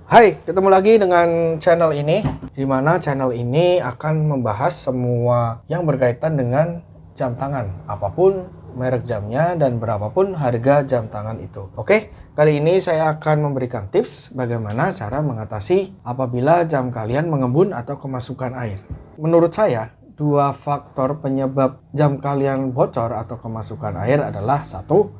Hai, ketemu lagi dengan channel ini, di mana channel ini akan membahas semua yang berkaitan dengan jam tangan, apapun merek jamnya dan berapapun harga jam tangan itu. Oke, kali ini saya akan memberikan tips bagaimana cara mengatasi apabila jam kalian mengembun atau kemasukan air. Menurut saya, dua faktor penyebab jam kalian bocor atau kemasukan air adalah satu,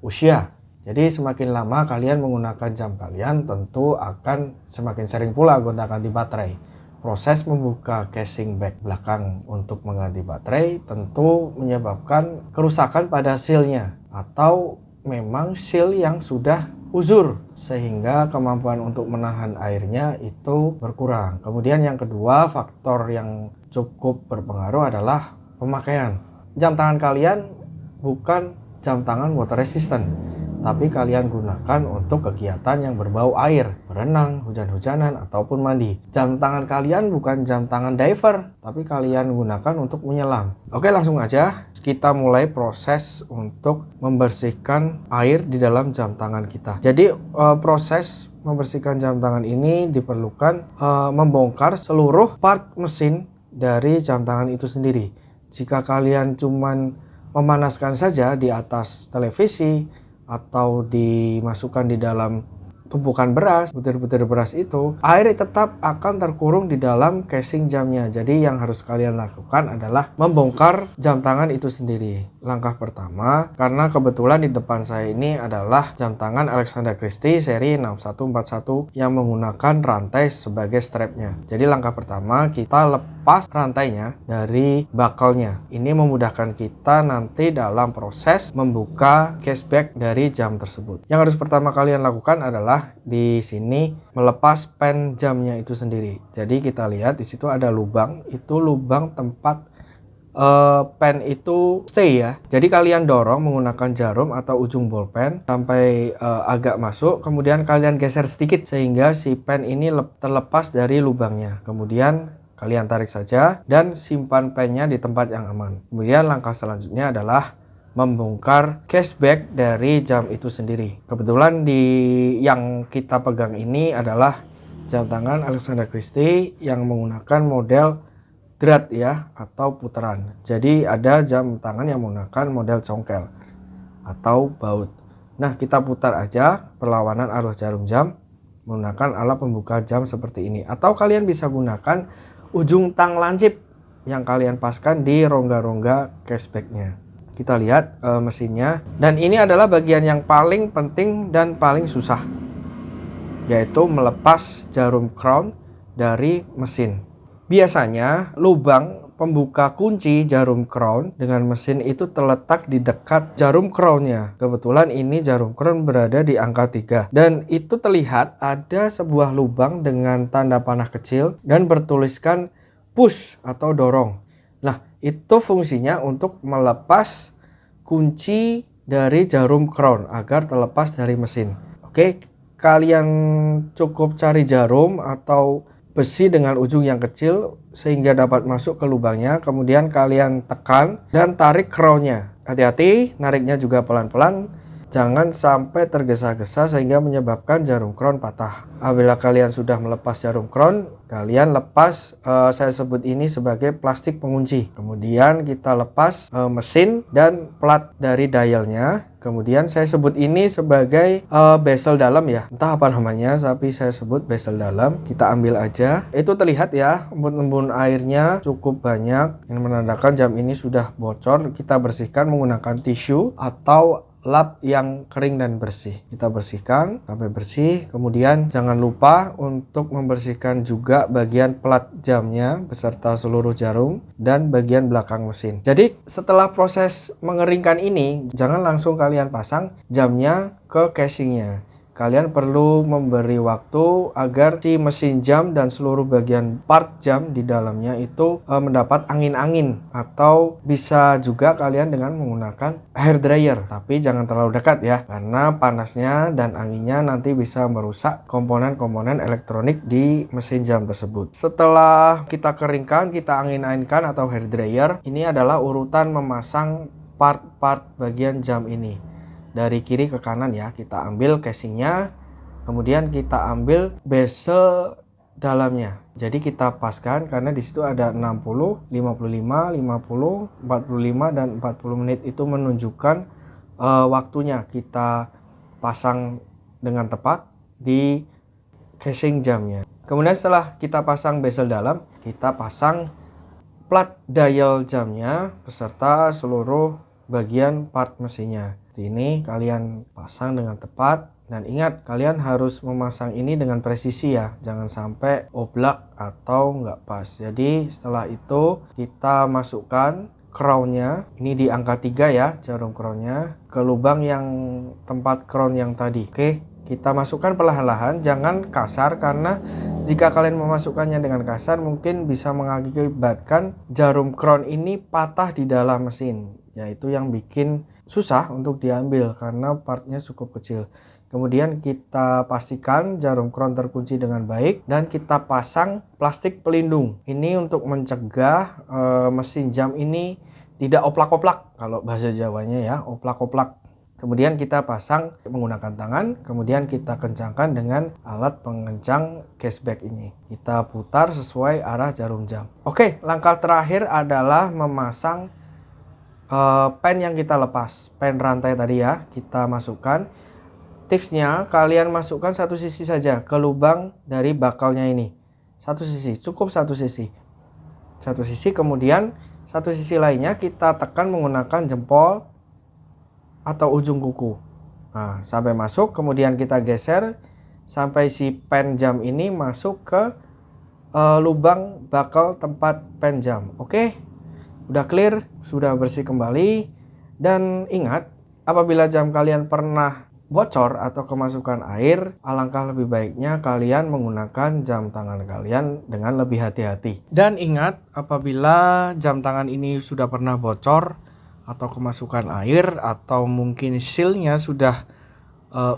usia. Jadi semakin lama kalian menggunakan jam kalian, tentu akan semakin sering pula gonta-ganti baterai. Proses membuka casing bag belakang untuk mengganti baterai tentu menyebabkan kerusakan pada sealnya, atau memang seal yang sudah uzur sehingga kemampuan untuk menahan airnya itu berkurang. Kemudian yang kedua, faktor yang cukup berpengaruh adalah pemakaian. Jam tangan kalian bukan jam tangan water resistant, tapi kalian gunakan untuk kegiatan yang berbau air, berenang, hujan-hujanan, ataupun mandi. Jam tangan kalian bukan jam tangan diver, tapi kalian gunakan untuk menyelam. Oke, langsung aja kita mulai proses untuk membersihkan air di dalam jam tangan kita. Jadi proses membersihkan jam tangan ini diperlukan membongkar seluruh part mesin dari jam tangan itu sendiri. Jika kalian cuman memanaskan saja di atas televisi, atau dimasukkan di dalam tumpukan beras, butir-butir beras itu, air tetap akan terkurung di dalam casing jamnya. Jadi yang harus kalian lakukan adalah membongkar jam tangan itu sendiri. Langkah pertama, karena kebetulan di depan saya ini adalah jam tangan Alexander Christie seri 6141 yang menggunakan rantai sebagai strapnya. Jadi langkah pertama, kita lepas rantainya dari buckle-nya. Ini memudahkan kita nanti dalam proses membuka cashback dari jam tersebut. Yang harus pertama kalian lakukan adalah di sini melepas pen jamnya itu sendiri. Jadi kita lihat di situ ada lubang, itu lubang tempat pen itu stay ya. Jadi kalian dorong menggunakan jarum atau ujung bolpen sampai agak masuk, kemudian kalian geser sedikit sehingga si pen ini terlepas dari lubangnya. Kemudian kalian tarik saja dan simpan pennya di tempat yang aman. Kemudian langkah selanjutnya adalah membongkar cashback dari jam itu sendiri. Kebetulan yang kita pegang ini adalah jam tangan Alexander Christie yang menggunakan model drat ya, atau putaran. Jadi ada jam tangan yang menggunakan model congkel atau baut. Nah, kita putar aja perlawanan arus jarum jam menggunakan alat pembuka jam seperti ini, atau kalian bisa gunakan ujung tang lancip yang kalian paskan di rongga-rongga cashbacknya. Kita lihat mesinnya, dan ini adalah bagian yang paling penting dan paling susah, yaitu melepas jarum crown dari mesin. Biasanya lubang pembuka kunci jarum crown dengan mesin itu terletak di dekat jarum crownnya. Kebetulan ini jarum crown berada di angka 3, dan itu terlihat ada sebuah lubang dengan tanda panah kecil dan bertuliskan push atau dorong. Nah, itu fungsinya untuk melepas kunci dari jarum crown agar terlepas dari mesin. Oke, kalian cukup cari jarum atau besi dengan ujung yang kecil sehingga dapat masuk ke lubangnya. Kemudian kalian tekan dan tarik crownnya. Hati-hati, nariknya juga pelan-pelan. Jangan sampai tergesa-gesa sehingga menyebabkan jarum crown patah. Apabila kalian sudah melepas jarum crown, kalian lepas, saya sebut ini sebagai plastik pengunci. Kemudian kita lepas mesin dan plat dari dialnya. Kemudian saya sebut ini sebagai bezel dalam ya. Entah apa namanya, tapi saya sebut bezel dalam. Kita ambil aja. Itu terlihat ya, embun-embun airnya cukup banyak yang menandakan jam ini sudah bocor. Kita bersihkan menggunakan tisu atau lap yang kering dan bersih. Kita bersihkan sampai bersih. Kemudian jangan lupa untuk membersihkan juga bagian plat jamnya beserta seluruh jarum dan bagian belakang mesin. Jadi setelah proses mengeringkan ini, jangan langsung kalian pasang jamnya ke casingnya. Kalian perlu memberi waktu agar si mesin jam dan seluruh bagian part jam di dalamnya itu mendapat angin-angin, atau bisa juga kalian dengan menggunakan hair dryer. Tapi jangan terlalu dekat ya, karena panasnya dan anginnya nanti bisa merusak komponen-komponen elektronik di mesin jam tersebut. Setelah kita keringkan, kita angin-anginkan atau hair dryer, ini adalah urutan memasang part-part bagian jam ini. Dari kiri ke kanan ya, kita ambil casingnya, kemudian kita ambil bezel dalamnya. Jadi kita paskan karena di situ ada 60, 55, 50, 45 dan 40 menit itu menunjukkan waktunya kita pasang dengan tepat di casing jamnya. Kemudian setelah kita pasang bezel dalam, kita pasang plat dial jamnya beserta seluruh bagian part mesinnya. Ini kalian pasang dengan tepat, dan ingat kalian harus memasang ini dengan presisi ya, jangan sampai oblak atau nggak pas. Jadi setelah itu kita masukkan crownnya, ini di angka 3 ya, jarum crownnya ke lubang yang tempat crown yang tadi. Oke, kita masukkan perlahan-lahan, jangan kasar, karena jika kalian memasukkannya dengan kasar mungkin bisa mengakibatkan jarum crown ini patah di dalam mesin, yaitu yang bikin susah untuk diambil karena partnya cukup kecil. Kemudian kita pastikan jarum crown terkunci dengan baik dan kita pasang plastik pelindung. Ini untuk mencegah mesin jam ini tidak oplak-oplak, kalau bahasa Jawanya ya, oplak-oplak. Kemudian kita pasang menggunakan tangan, kemudian kita kencangkan dengan alat pengencang cashback ini. Kita putar sesuai arah jarum jam. Oke, langkah terakhir adalah memasang pen yang kita lepas, pen rantai tadi ya, kita masukkan. Tipsnya, kalian masukkan satu sisi saja ke lubang dari bakalnya ini. Satu sisi, cukup satu sisi. Satu sisi, kemudian satu sisi lainnya kita tekan menggunakan jempol atau ujung kuku. Nah, sampai masuk, kemudian kita geser sampai si pen jam ini masuk ke lubang bakal tempat pen jam. Oke? Udah clear, sudah bersih kembali. Dan ingat, apabila jam kalian pernah bocor atau kemasukan air, alangkah lebih baiknya kalian menggunakan jam tangan kalian dengan lebih hati-hati. Dan ingat, apabila jam tangan ini sudah pernah bocor atau kemasukan air, atau mungkin sealnya sudah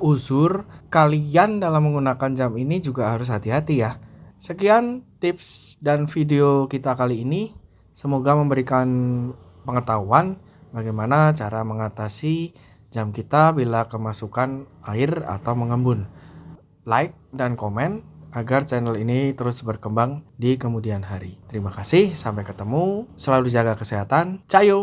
uzur, kalian dalam menggunakan jam ini juga harus hati-hati ya. Sekian tips dan video kita kali ini. Semoga memberikan pengetahuan bagaimana cara mengatasi jam kita bila kemasukan air atau mengembun. Like dan komen agar channel ini terus berkembang di kemudian hari. Terima kasih, sampai ketemu. Selalu jaga kesehatan. Cayo!